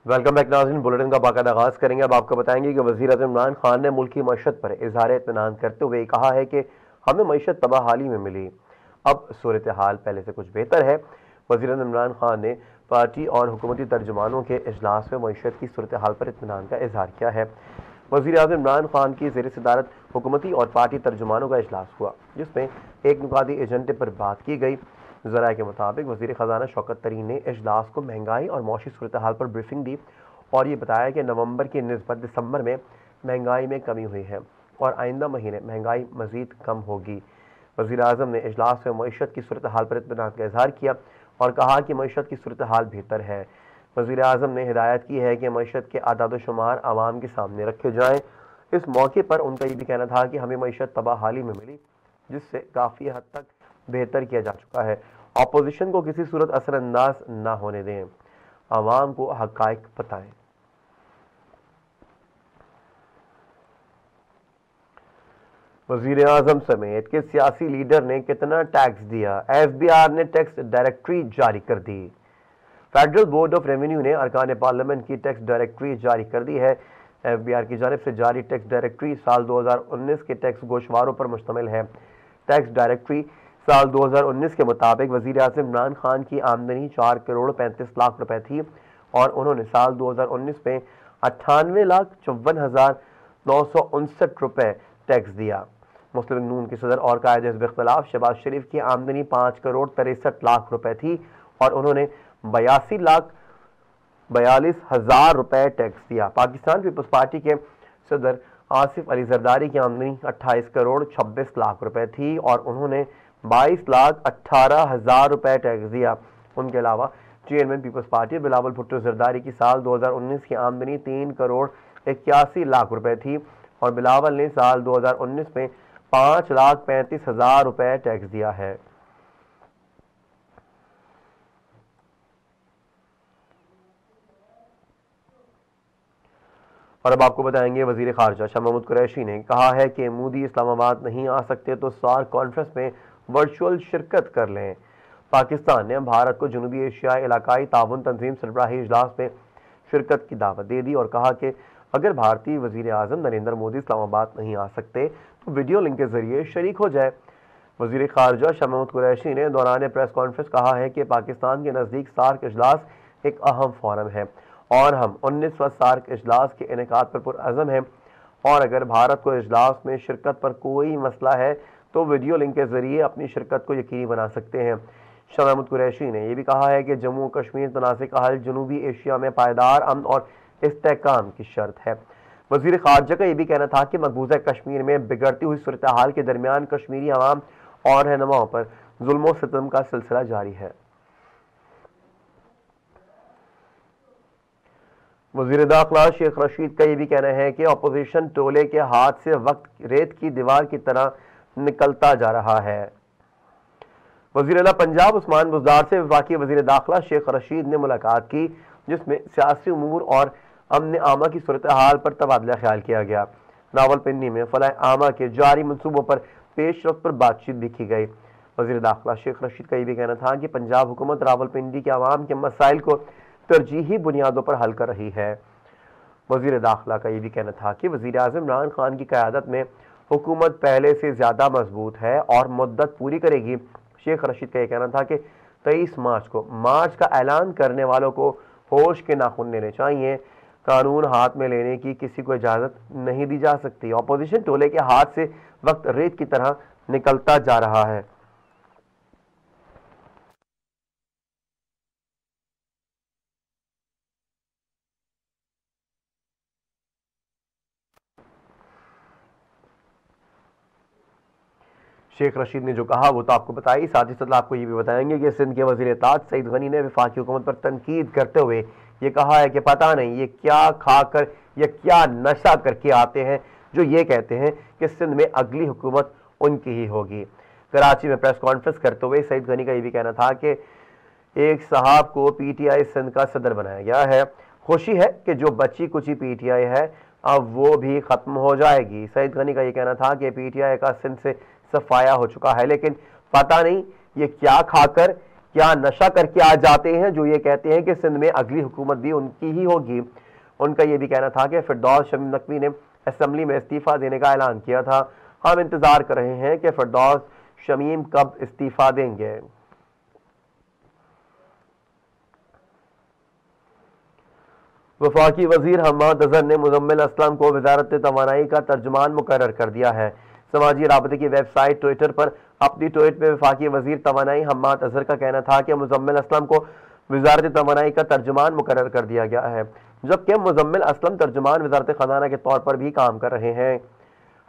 Welcome back नाज़रीन। Bulletin का बाकायदा आगाज करेंगे। अब आपको बताएंगे कि वज़ीर-ए-आज़म इमरान खान ने मुल्क की मईशत पर इज़हार इत्मीनान करते हुए कहा है कि हमें मईशत तबाहाली में मिली, अब सूरत हाल पहले से कुछ बेहतर है। वज़ीर-ए-आज़म इमरान खान ने पार्टी और हुकूमती तर्जुमानों के इजलास में मईशत की सूरत हाल पर इत्मीनान का इज़हार किया है। वज़ीर-ए-आज़म इमरान खान की ज़ेर सदारत हुकूमती और पार्टी तर्जुमानों का इजलास हुआ, जिसमें एक नुकाती एजेंडे पर बात की गई। ज़राए के मुताबिक वज़ीर ख़जाना शौकत तरीन ने इजलास को महंगाई और मौशी सूरत हाल पर ब्रीफिंग दी और ये बताया कि नवंबर की निस्बत दिसंबर में महंगाई में कमी हुई है और आइंदा महीने महंगाई मज़ीद कम होगी। वज़ीर-ए-आज़म ने इजलास में मईशत की सूरत हाल पर इत्मीनान का इज़हार किया और कहा कि मईशत की सूरत हाल बेहतर है। वज़ीर-ए-आज़म ने हिदायत की है कि मईशत के आदाद शुमार आवाम के सामने रखे जाएँ। इस मौके पर उनका ये भी कहना था कि हमें मईशत तबाहाली में मिली, जिससे काफ़ी हद तक बेहतर किया जा चुका है। अपोजिशन को किसी सूरत असरअंदाज ना होने दें, आवाम को हक़ाइक़ बताएं। वज़ीर-ए-आज़म समेत के सियासी लीडर ने कितना टैक्स दिया, FBR ने टैक्स डायरेक्टरी जारी कर दी। फेडरल बोर्ड ऑफ रेवेन्यू ने अरकान पार्लियामेंट की टैक्स डायरेक्टरी जारी कर दी है। FBR की जानिब से जारी टैक्स डायरेक्टरी साल 2019 के टैक्स गोशवारों पर मुश्तमिल है। टैक्स डायरेक्टरी साल 2019 के मुताबिक वज़ीर-ए-आज़म इमरान खान की आमदनी 4 करोड़ 35 लाख रुपए थी और उन्होंने साल 2019 में 98,54,959 रुपए टैक्स दिया। मुस्लिम नून के सदर और कायद हिज़्ब इख्तिलाफ शहबाज शरीफ की आमदनी 5 करोड़ 63 लाख रुपए थी और उन्होंने 82,42,000 रुपए टैक्स दिया। पाकिस्तान पीपल्स पार्टी के सदर आसिफ अली जरदारी की आमदनी 28 करोड़ 26 लाख रुपए थी और उन्होंने 22,18,000 रुपए टैक्स दिया। उनके अलावा चेयरमैन पीपल्स पार्टी बिलावल भुट्टो जरदारी की साल 2019 की आमदनी 3 करोड़ 81 लाख रुपए थी और बिलावल ने साल 2019 में 5,35,000 रुपए टैक्स दिया है। और अब आपको बताएंगे वज़ीर ख़ारजा शाह महमूद कुरैशी ने कहा है कि मोदी इस्लामाबाद नहीं आ सकते तो सार्क कॉन्फ्रेंस में वर्चुअल शिरकत कर लें। पाकिस्तान ने भारत को जनूबी एशियाई इलाकाई ताउन तंजीम सरबराही इजलास में शिरकत की दावत दे दी और कहा कि अगर भारतीय वज़ीर-ए-आज़म नरेंद्र मोदी इस्लामाबाद नहीं आ सकते तो वीडियो लिंक के जरिए शरीक हो जाए। वज़ीर ख़ारजा शाह महमूद कुरैशी ने दौरान प्रेस कॉन्फ्रेंस कहा है कि पाकिस्तान के नज़दीक सार्क इजलास एक अहम फोरम है और हम 19वां सार्क इजलास के इनेकाद पर पुरअज़म हैं और अगर भारत को इजलास में शिरकत पर कोई मसला है तो वीडियो लिंक के जरिए अपनी शिरकत को यकीनी बना सकते हैं। शाह महमूद कुरैशी ने यह भी कहा है कि जम्मू कश्मीर तनाज़े का हल जनूबी एशिया में पायदार अमन और इस्तेहकाम की शर्त है। वज़ीर ख़ारजा का यह भी कहना था कि मकबूजा कश्मीर में बिगड़ती हुई सूरत हाल के दरमियान कश्मीरी अवाम और रहनुमाओं पर जुल्म सितम का सिलसिला जारी है। वज़ीर दाखिला शेख रशीद का यह भी कहना है कि अपोजिशन टोले के हाथ से वक्त रेत की दीवार की तरह निकलता जा रहा है। वज़ीर आला पंजाब उस्मान बुज़दार से वफाकी वज़ीर दाखिला शेख रशीद ने मुलाकात की, जिसमें सियासी उमूर और अमन आमा की सूरत हाल पर तबादला ख्याल किया गया। रावलपिंडी में फलाह आमा के जारी मनसूबों पर पेशरफ्त पर बातचीत भी की गई। वज़ीर दाखिला शेख रशीद का यह भी कहना था कि पंजाब हुकूमत रावलपिंडी के अवाम के मसाइल को तरजीही बुनियादों पर हल कर रही है। वज़ीर दाखिला का यह भी कहना था कि वज़ीर-ए-आज़म इमरान खान की क़यादत में हुकूमत पहले से ज़्यादा मजबूत है और मुद्दत पूरी करेगी। शेख रशीद का यह कहना था कि 23 मार्च को मार्च का ऐलान करने वालों को होश के नाखून लेने चाहिए। कानून हाथ में लेने की किसी को इजाज़त नहीं दी जा सकती। अपोजिशन टोले के हाथ से वक्त रेत की तरह निकलता जा रहा है। शेख रशीद ने जो कहा वो तो आपको बताई, साथ ही साथ आपको ये भी बताएंगे कि सिंध के वज़ीर ताज सईद गनी ने वफाकी हुकूमत पर तनकीद करते हुए ये कहा है कि पता नहीं ये क्या खाकर या क्या नशा करके आते हैं जो ये कहते हैं कि सिंध में अगली हुकूमत उनकी ही होगी। कराची में प्रेस कॉन्फ्रेंस करते हुए सईद गनी का ये भी कहना था कि एक साहब को PTI सिंध का सदर बनाया गया है। खुशी है कि जो बची कुची PTI है अब वो भी खत्म हो जाएगी। सईद गनी का ये कहना था कि PTI का सिंध से सफाया हो चुका है, लेकिन पता नहीं ये क्या खाकर क्या नशा करके आ जाते हैं जो ये कहते हैं कि सिंध में अगली हुकूमत भी उनकी ही होगी। उनका यह भी कहना था कि फिरदौस शमीम नकवी ने असेंबली में इस्तीफा देने का ऐलान किया था। हम इंतजार कर रहे हैं कि फिरदौस शमीम कब इस्तीफा देंगे। वफाकी वजीर हम्माद अजहर ने मुजम्मिल असलम को वजारत तवानाई का तर्जुमान मुकर्रर कर दिया है। समाजी राबते की वेबसाइट ट्विटर पर अपनी ट्वीट में वफाकी वजीर तवानाई हम्माद अजहर का कहना था कि मुजम्मिल असलम को वजारत तवानाई का तर्जुमान मुकर्रर कर दिया गया है, जबकि मुजम्मिल असलम तर्जुमान वजारत खजाना के तौर पर भी काम कर रहे हैं।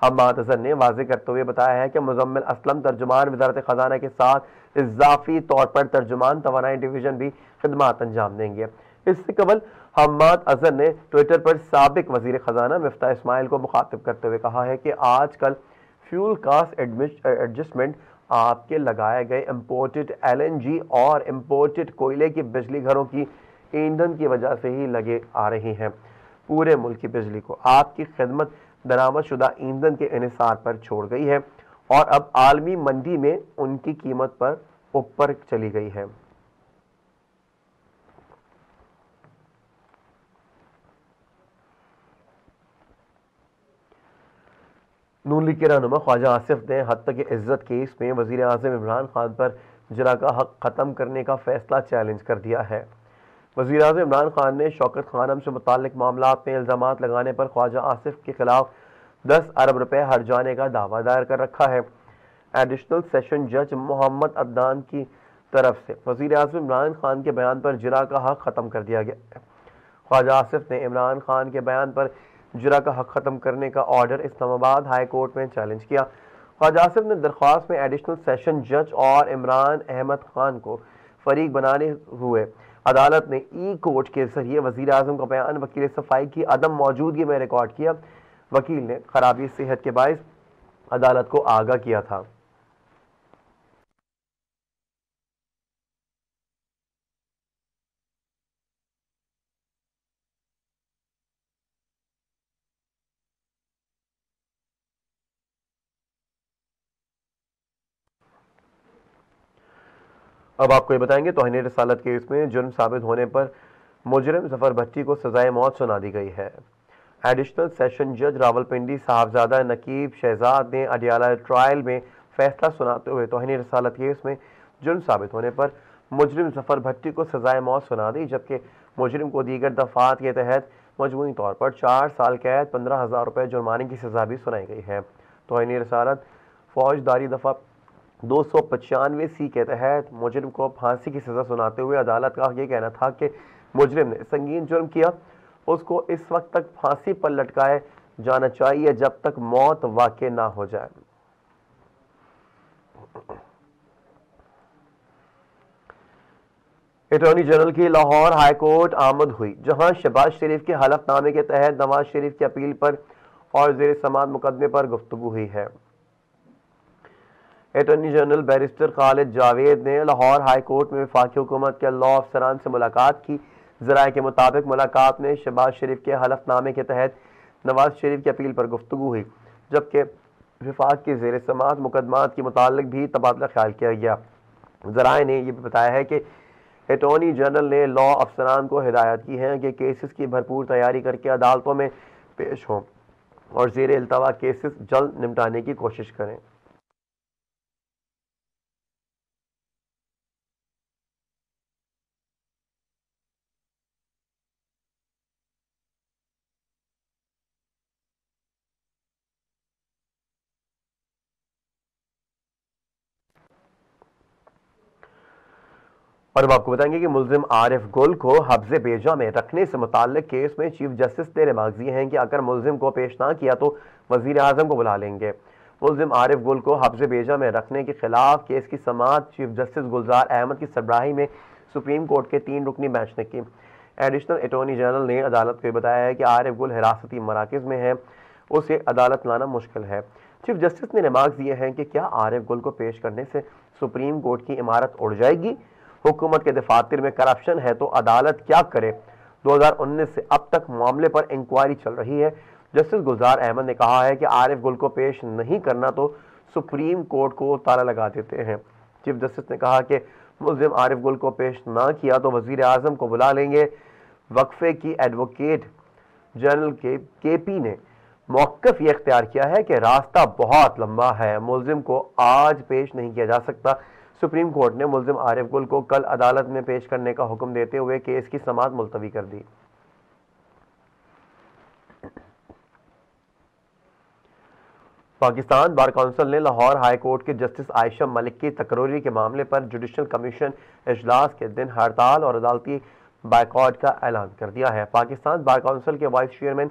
हम्माद अजहर ने वाजे करते हुए बताया है कि मुजम्मिल असलम तर्जुमान वजारत खजाना के साथ इजाफी तौर पर तर्जुमान तवानाई डिवीजन भी खिदमात अंजाम देंगे। इससे कबल हम्माद अजहर ने ट्विटर पर साबिक वजीर खजाना मिफ्ता इस्माइल को मुखातिब करते हुए कहा है कि आजकल फ्यूल कास्ट एडजस्टमेंट आपके लगाए गए इम्पोर्टेड LNG और इम्पोर्टेड कोयले की बिजली घरों की ईंधन की वजह से ही लगे आ रही हैं। पूरे मुल्क की बिजली को आपकी खिदमत दरामद शुदा ईंधन के इन्हिसार पर छोड़ गई है और अब आलमी मंडी में उनकी कीमत पर ऊपर चली गई है। नून लीग के रहनुमा ख्वाजा आसिफ ने हद तक इज्जत केस में वजीर आज़म इमरान खान पर जरा का हक ख़त्म करने का फैसला चैलेंज कर दिया है। वजीर आज़म इमरान खान ने शौकत खानम से मुताल्लिक मामलात में इल्ज़ाम लगाने पर ख्वाजा आसिफ के खिलाफ 10 अरब रुपए हर्जाने का दावा दायर कर रखा है। एडिशनल सेशन जज मोहम्मद अदनान की तरफ से वजीर आज़म इमरान खान के बयान पर जरा का हक ख़त्म कर दिया गया है। ख्वाजा आसिफ ने इमरान खान के बयान पर जरा का हक ख़त्म करने का ऑर्डर इस्लामाबाद हाई कोर्ट में चैलेंज किया। ख्वाजा आसिफ ने दरख्वास्त में एडिशनल सेशन जज और इमरान अहमद खान को फरीक बनाने हुए अदालत ने ई कोर्ट के जरिए वजीर आज़म का बयान वकील सफाई की अदम मौजूदगी में रिकॉर्ड किया। वकील ने खराबी सेहत के बायस अदालत को आगाह किया था। अब आपको ये बताएंगे तौहीन रिसालत केस में जुर्म साबित होने पर मुजरिम जफर भट्टी को सजाए मौत सुना दी गई है। एडिशनल सेशन जज रावलपिंडी साहबजादा नकीब शहजाद ने अडियाला ट्रायल में फैसला सुनाते हुए तौहीन रिसालत केस में जुर्म साबित होने पर मुजरिम जफर भट्टी को सजाए मौत सुना दी, जबकि मुजरिम को दीगर दफात के तहत मजमूई तौर पर 4 साल कैद 15,000 रुपये जुर्माने की सजा भी सुनाई गई है। तौहीन रिसालत फौजदारी दफा 295C के तहत मुजरिम को फांसी की सजा सुनाते हुए अदालत का यह कहना था कि मुजरिम ने संगीन जुर्म किया, उसको इस वक्त तक फांसी पर लटकाए जाना चाहिए जब तक मौत वाक़ई ना हो जाए। अटॉर्नी जनरल की लाहौर हाई कोर्ट आमद हुई, जहां शहबाज शरीफ के हलफनामे के तहत नवाज शरीफ की अपील पर और ज़ेर समाअत मुकदमे पर गुफ्तगू हुई है। Attorney general barrister Khalid Javed ने लाहौर हाई कोर्ट में वफाकी हुकूमत के लॉ अफसरान से मुलाकात की। ज़राए के मुताबिक मुलाकात में शहबाज शरीफ के हलफनामे के तहत नवाज शरीफ की अपील पर गुफ्तगू हुई, जबकि वफाक के ज़ेर समाअत मुकदमात के मुतालिक भी तबादला ख्याल किया गया। ज़राए ने यह भी बताया है कि अटॉर्नी जनरल ने लॉ अफसरान को हिदायत की है कि केसेस की भरपूर तैयारी करके अदालतों में पेश हों और ज़ेर इल्तवा केसेस जल्द निपटाने की कोशिश करें। और अब आपको बताएंगे कि मुल्जिम आरिफ गुल को हब्से बेजा में रखने से मुताल्लिक केस में चीफ जस्टिस ने रिमार्क दिए हैं कि अगर मुल्जिम को पेश ना किया तो वजीर आजम को बुला लेंगे। मुल्जिम आरिफ गुल को हब्से बेजा में रखने के खिलाफ केस की समाअत चीफ जस्टिस गुलजार अहमद की सरबराही में सुप्रीम कोर्ट के 3 रुकनी बेंच ने की। एडिशनल अटॉर्नी जनरल ने अदालत को बताया है कि आरिफ गुल हिरासती मराकज़ में है, उसे अदालत लाना मुश्किल है। चीफ जस्टिस ने रिमार्क दिए हैं कि क्या आरिफ गुल को पेश करने से सुप्रीम कोर्ट की इमारत उड़ जाएगी? हुकूमत के दफातर में करप्शन है तो अदालत क्या करे? 2019 से अब तक मामले पर इंक्वायरी चल रही है। जस्टिस गुलजार अहमद ने कहा है कि आरिफ गुल को पेश नहीं करना तो सुप्रीम कोर्ट को ताला लगा देते हैं। चीफ जस्टिस ने कहा कि मुल्जिम आरिफ गुल को पेश ना किया तो वजीर आजम को बुला लेंगे। वक्फे की एडवोकेट जनरल केपी ने मौक़िफ़ ये इख्तियार किया है कि रास्ता बहुत लंबा है, मुल्जिम को आज पेश नहीं किया जा सकता। सुप्रीम कोर्ट ने मुल्जिम आरिफ गुल को कल अदालत में पेश करने का हुक्म देते हुए केस की समाअत मुलतवी कर दी। पाकिस्तान बार काउंसिल ने लाहौर हाई कोर्ट के जस्टिस आयशा मलिक की तकरीर के मामले पर जुडिशल कमीशन इजलास के दिन हड़ताल और अदालती बायकॉट का ऐलान कर दिया है। पाकिस्तान बार काउंसिल के वाइस चेयरमैन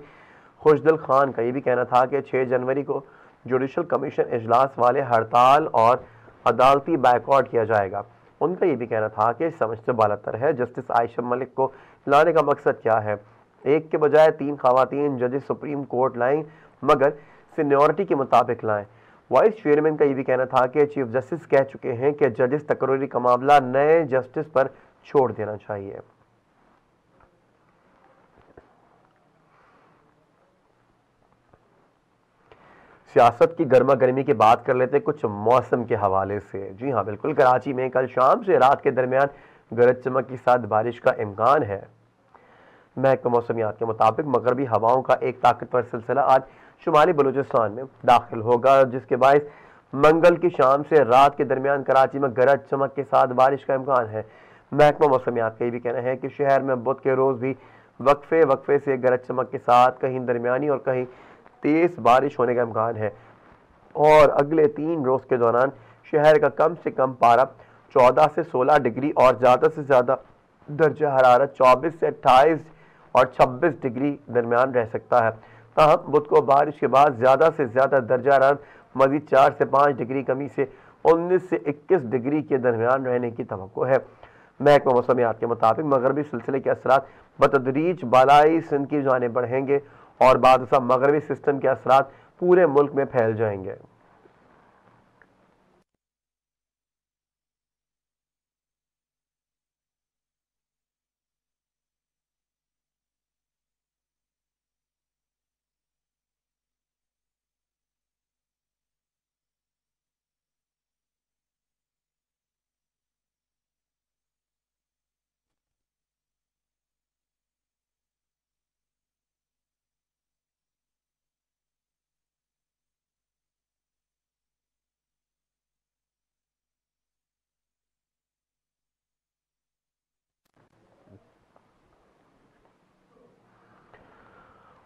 खुशदिल खान का यह भी कहना था कि 6 जनवरी को जुडिशल कमीशन इजलास वाले हड़ताल और अदालती बायकॉट किया जाएगा। उनका यह भी कहना था कि समझ से बालातर है जस्टिस आयशा मलिक को लाने का मकसद क्या है। एक के बजाय 3 खवातीन जजेस सुप्रीम कोर्ट लाएं, मगर सीनियरिटी के मुताबिक लाएं। वाइस चेयरमैन का यह भी कहना था कि चीफ जस्टिस कह चुके हैं कि जजेस तकरीरी का मामला नए जस्टिस पर छोड़ देना चाहिए। सियासत की गर्मा गर्मी की बात कर लेते कुछ मौसम के हवाले से। जी हाँ बिल्कुल, कराची में कल शाम से रात के दरमियान गरज चमक के साथ बारिश का इम्कान है। महकमा मौसमियात के मुताबिक मगरबी हवाओं का एक ताकतवर सिलसिला आज शुमाली बलूचिस्तान में दाखिल होगा, जिसके बायस मंगल की शाम से रात के दरमियान कराची में गरज चमक के साथ बारिश का इम्कान है। महकमा मौसमियात का ये भी कहना है कि शहर में बुध के रोज भी वक्फे वक्फे से गरज चमक के साथ कहीं दरमियानी और कहीं तेज बारिश होने का इम्कान है और अगले 3 रोज के दौरान शहर का कम से कम पारा 14 से 16 डिग्री और ज़्यादा से ज़्यादा दर्जा हरारत 24 से 28 और 26 डिग्री दरमियान रह सकता है। ताहम बुध को बारिश के बाद ज़्यादा से ज़्यादा दर्जा हरारत मज़ीद 4 से 5 डिग्री कमी से 19 से 21 डिग्री के दरमियान रहने की तवक्को है। महकमा मौसमियात के मुताबिक मगरबी सिलसिले के असरात बतदरीज बालाई सिंध की जाने बढ़ेंगे और बाद मगरबी सिस्टम के असरात पूरे मुल्क में फैल जाएंगे।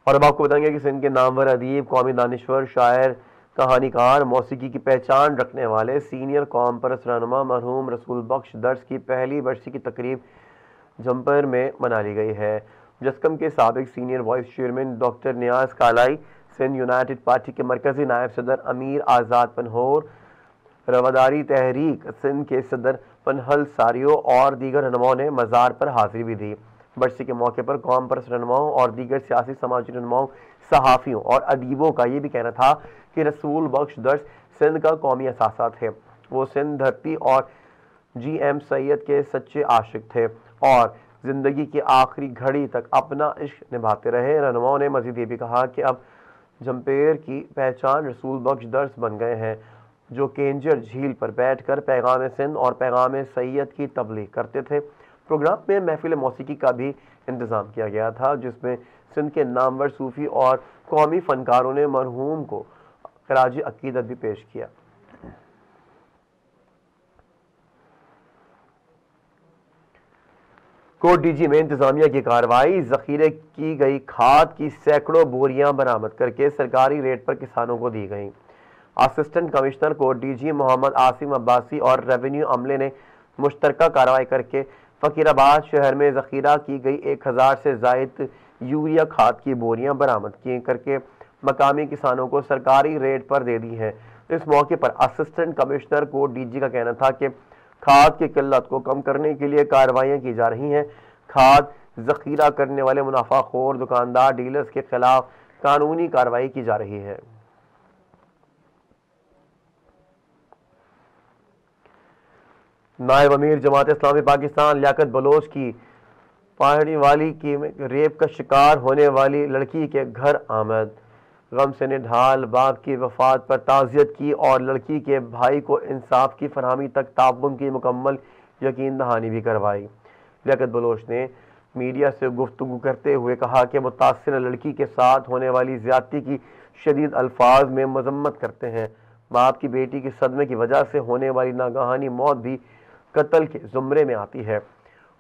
और अब आपको बताएंगे कि सिंध के नामवर अदीब, कौमी दानिश्वर, शायर, कहानीकार, मौसीकी की पहचान रखने वाले सीनियर कौम परस्त रहनुमा मरहूम रसूल बख्श दर्स की पहली बरसी की तकरीब जम्पर में मना ली गई है। जस्कम के साबिक सीनियर वाइस चेयरमैन डॉक्टर नियाज कालाई, सिंध यूनाइटेड पार्टी के मरकजी नायब सदर अमीर आज़ाद पनहोर, रवादारी तहरीक सिंध के सदर पनहल सारियो और दीगर रहनुमाओं ने मज़ार पर हाजिरी भी दी। बरसी के मौके पर कौम परस्त रहनुमाओं और दीगर सियासी समाजी रहनुमाओं, सहाफ़ियों और अदीबों का ये भी कहना था कि रसूल बख्श दर्स सिंध का कौमी असासा थे। वो सिंध धरती और GM सैयद के सच्चे आशिक थे और ज़िंदगी की आखिरी घड़ी तक अपना इश्क निभाते रहे। रहनुमाओं ने मज़ीद ये भी कहा कि अब जम्पेर की पहचान रसूल बख्श दर्स बन गए हैं, जो केंजर झील पर बैठकर पैगाम सिंध और पैगाम सैयद की तबलीग करते थे। प्रोग्राम में महफिल मौसीकी का भी इंतज़ाम किया गया था, जिसमें सिंध के नामवर सूफ़ी और कौमी फ़नकारों ने मरहूम को खराज अकीदत भी पेश किया। कोट डीजी में इंतजामिया की कार्रवाई, जखीरे की गई खाद की सैकड़ों बोरियां बरामद करके सरकारी रेट पर किसानों को दी गई। असिस्टेंट कमिश्नर कोट डीजी मोहम्मद आसिम अब्बासी और रेवेन्यू अमले ने मुश्तरका कार्रवाई करके फ़कीराबाद शहर में ज़ख़ीरा की गई 1000 से ज़ायद यूरिया खाद की बोरियां बरामद की करके मकामी किसानों को सरकारी रेट पर दे दी हैं। इस मौके पर असिस्टेंट कमिश्नर कोट डीजी का कहना था कि खाद की किल्लत को कम करने के लिए कार्रवाइयाँ की जा रही हैं। खाद ज़ख़ीरा करने वाले मुनाफाखोर दुकानदार डीलर्स के खिलाफ कानूनी कार्रवाई की जा रही है। नायब अमीर जमात इस्लामी पाकिस्तान लियाकत बलोच की पहाड़ी वाली की रेप का शिकार होने वाली लड़की के घर आमद, गम से निढाल बाप की वफात पर ताज़ियत की और लड़की के भाई को इंसाफ की फरहमी तक ताउन की मुकम्मल यकीन दहानी भी करवाई। लियाकत बलोच ने मीडिया से गुफ्तगू करते हुए कहा कि मुतासिर लड़की के साथ होने वाली ज्यादती की शदीद अल्फाज में मजम्मत करते हैं। बाप की बेटी के सदमे की वजह से होने वाली नागहानी मौत भी कत्ल के जुमरे में आती है।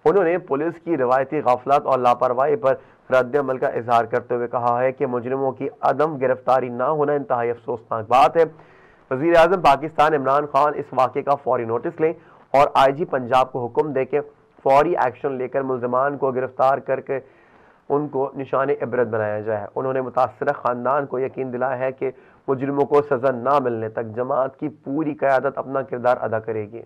उन्होंने पुलिस की रवायती गफलत और लापरवाही पर रद्द-ए-अमल का इजहार करते हुए कहा है कि मुजरिमों की अदम गिरफ्तारी ना होना इंतहाई अफसोसनाक बात है। वज़ीर आज़म पाकिस्तान इमरान खान इस वाक़े का फौरी नोटिस लें और IG पंजाब को हुक्म दे के फौरी एक्शन लेकर मुल्ज़िमान को गिरफ्तार करके उनको निशाने इबरत बनाया जाए। उन्होंने मुतासरा ख़ानदान को यकीन दिलाया है कि मुजरिमों को सज़ा ना मिलने तक जमात की पूरी क़यादत अपना किरदार अदा करेगी।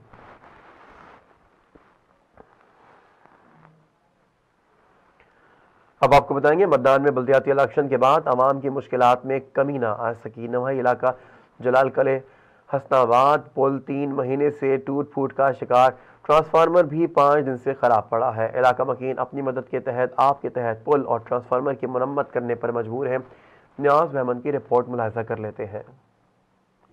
अब आपको बताएंगे मतदान में बल्दियाती इलेक्शन के बाद आवाम की मुश्किलात में कमी ना आ सकी। नवाई इलाका जलाल कले हसनाबाद पुल 3 महीने से टूट फूट का शिकार, ट्रांसफार्मर भी 5 दिन से खराब पड़ा है। इलाका मकीन अपनी मदद के तहत आपके तहत पुल और ट्रांसफार्मर की मरम्मत करने पर मजबूर है। न्याज महमद की रिपोर्ट मुलाहिजा कर लेते हैं।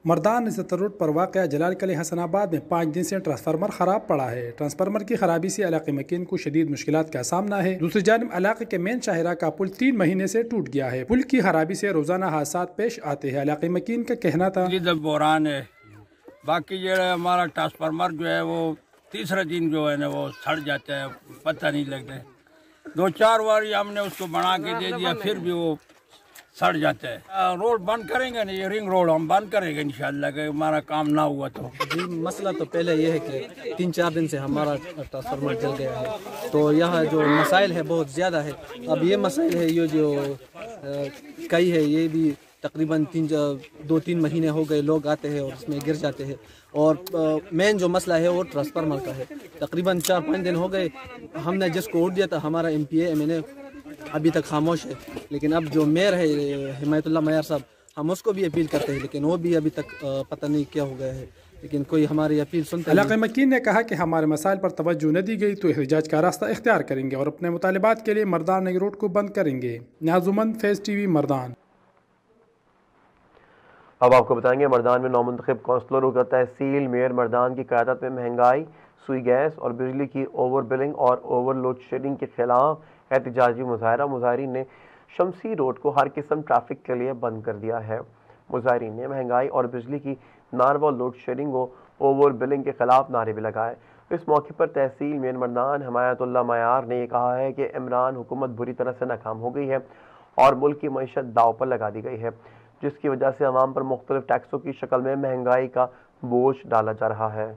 मर्दान इज़्ज़त रोड पर वाक़या जलाल कले हसनाबाद में 5 दिन से ट्रांसफार्मर ख़राब पड़ा है। ट्रांसफार्मर की खराबी से इलाके मकीन को शदीद मुश्किलात का सामना है। दूसरी जानिब इलाके के मेन शाहरा का पुल 3 महीने से टूट गया है। पुल की खराबी से रोजाना हादसा पेश आते हैं। इलाके मकीन का कहना था बोरान है, बाकी जो है हमारा ट्रांसफार्मर जो है वो तीसरा दिन जो है ना वो सड़ जाता है, पता नहीं लगता है। 2-4 बार हमने उसको बना के दे दिया, फिर भी वो सड़ जाता है। रोड बंद करेंगे ना, ये रिंग रोड हम बंद करेंगे इंशाल्लाह, कि हमारा काम ना हुआ तो। जी मसला तो पहले ये है कि 3-4 दिन से हमारा ट्रांसफार्मर जल गया है, तो यहाँ जो मसाइल है बहुत ज़्यादा है। अब ये मसाइल है, ये जो कई है ये भी तकरीबन 2-3 महीने हो गए, लोग आते हैं और इसमें गिर जाते हैं। और मेन जो मसला है वो ट्रांसफार्मर का है। तकरीबन 4-5 दिन हो गए, हमने जिसको वोट दिया था हमारा MPA MNA अभी तक खामोश है। लेकिन अब जो मेयर है हिमायतुल्लाह मयार साहब, हम उसको भी अपील करते हैं, लेकिन वो भी अभी तक पता नहीं क्या हो गया है, लेकिन कोई हमारी अपील सुनता नहीं। इलाक़े मकीन ने कहा कि हमारे मसाइल पर तवज्जो न दी गई तो एहतजाज का रास्ता इख्तियार करेंगे और अपने मुतालिबात के लिए मर्दान नई रोड को बंद करेंगे। नाजुमन फेज TV मर्दान। अब आपको बताएंगे मर्दान में नौमुंतखब कौंसलरों का तहसील मेयर मर्दान की क़यादत में महंगाई, सुई गैस और बिजली की ओवर बिलिंग और ओवरलोड शेडिंग के खिलाफ एहतजाजी मुजाहरा। मुजाहरीन ने शमसी रोड को हर किस्म ट्रैफिक के लिए बंद कर दिया है। मुजाहरीन ने महंगाई और बिजली की नारवा लोड शेडिंग व ओवर बिलिंग के खिलाफ नारे भी लगाए। इस मौके पर तहसील मेयर मर्दान हिमायतुल्लाह मयार ने कहा है कि इमरान हुकूमत बुरी तरह से नाकाम हो गई है और मुल्क की मईशत दाव पर लगा दी गई है, जिसकी वजह से अवाम पर मुख्तलिफ टैक्सों की शक्ल में महंगाई का बोझ डाला जा रहा है।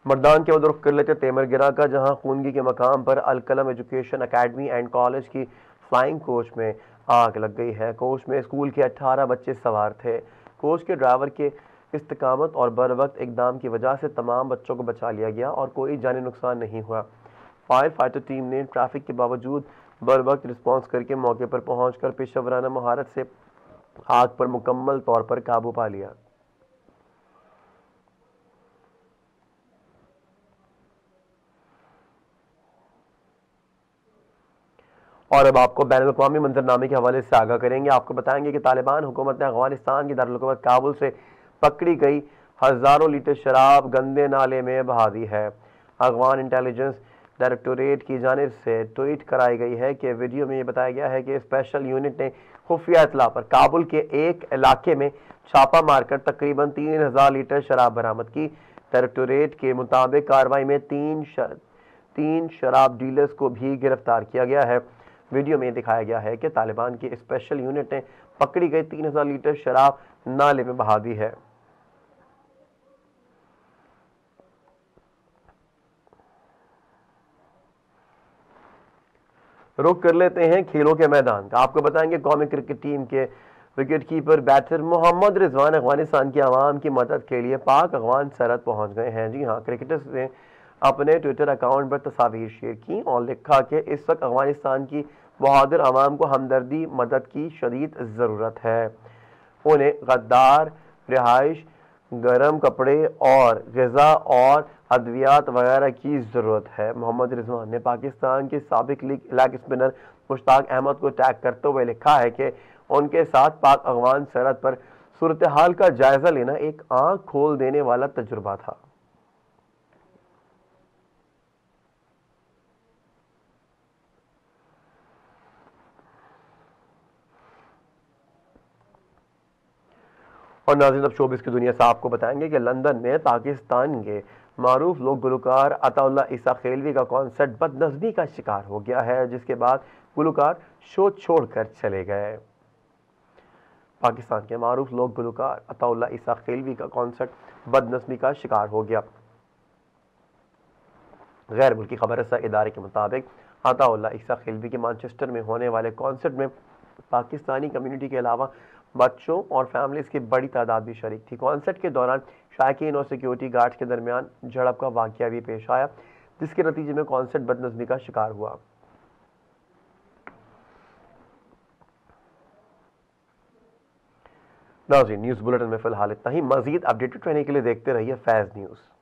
मर्दान के बाद रुख कर लेते तेमर गिरा का, जहां खूनगी के मकाम पर अलकलम एजुकेशन अकेडमी एंड कॉलेज की फ्लाइंग कोच में आग लग गई है। कोच में स्कूल के 18 बच्चे सवार थे। कोच के ड्राइवर के इस्तिकामत और बर वक्त इकदाम की वजह से तमाम बच्चों को बचा लिया गया और कोई जानी नुकसान नहीं हुआ। फायर फाइटर टीम ने ट्रैफिक के बावजूद बर वक्त रिस्पॉन्स करके मौके पर पहुँच कर पेशेवराना महारत से आग पर मुकम्मल तौर पर काबू पा लिया। और अब आपको बैनुल-अक़वामी मंजरनामे के हवाले से आगाह करेंगे। आपको बताएंगे कि तालिबान हुकूमत ने अफगानिस्तान की दारुल-हुकूमत काबुल से पकड़ी गई हज़ारों लीटर शराब गंदे नाले में बहा दी है। अफगान इंटेलिजेंस डायरेक्टोरेट की जानिब से ट्वीट कराई गई है कि वीडियो में ये बताया गया है कि स्पेशल यूनिट ने खुफिया इत्तला पर काबुल के एक इलाके में छापा मारकर तकरीबन 3000 लीटर शराब बरामद की। डायरेक्टोरेट के मुताबिक कार्रवाई में तीन शराब डीलर्स को भी गिरफ्तार किया गया है। वीडियो में दिखाया गया है कि तालिबान की स्पेशल यूनिट ने पकड़ी गई 3000 लीटर शराब नाले में बहा दी है। रुक कर लेते हैं खेलों के मैदान का। आपको बताएंगे कौमी क्रिकेट टीम के wicket keeper batter Mohammad Rizwan Afghanistan की आवाम की मदद के लिए पाक अफगान सरहद पहुंच गए हैं। जी हाँ, क्रिकेटर्स ने अपने ट्विटर अकाउंट पर तस्वीर शेयर की और लिखा कि इस वक्त अफगानिस्तान की बहादुर आवाम को हमदर्दी मदद की शदीद ज़रूरत है। उन्हें गद्दार, रिहाइश, गर्म कपड़े और ग़िज़ा और अद्वियात वगैरह की ज़रूरत है। मोहम्मद रिजवान ने पाकिस्तान के साबिक लेग स्पिनर मुश्ताक अहमद को टैग करते हुए लिखा है कि उनके साथ पाक अफगान सरहद पर सूरत हाल का जायजा लेना एक आंख खोल देने वाला तजुर्बा था। और नाज़रीन, अब शोबिस की दुनिया से आपको बताएंगे कि लंदन में पाकिस्तान के मारूफ लोक गुलकार अताउल्लाह ईसा खेलवी का कॉन्सर्ट बदनज़मी का शिकार हो गया है, जिसके बाद गुलकार शो छोड़कर चले गए। पाकिस्तान के मारूफ लोक गुलकार अताउल्लाह ईसा खेलवी का कॉन्सर्ट बदनज़मी का शिकार हो गया। गैर मुल्की खबर रसा इदारे के मुताबिक अताउल्लाह ईसा खेलवी के मैनचेस्टर में होने वाले कॉन्सर्ट में पाकिस्तानी कम्युनिटी के अलावा बच्चों और फैमिलीज की बड़ी तादाद भी शरीक थी। कॉन्सर्ट के दौरान शायकीन और सिक्योरिटी गार्ड्स के दरमियान झड़प का वाकया भी पेश आया, जिसके नतीजे में कॉन्सर्ट बदनज़मी का शिकार हुआ। नाज़रीन, न्यूज़ बुलेटिन में फिलहाल इतना ही। मज़ीद अपडेटेड रहने के लिए देखते रहिए फैज़ न्यूज़।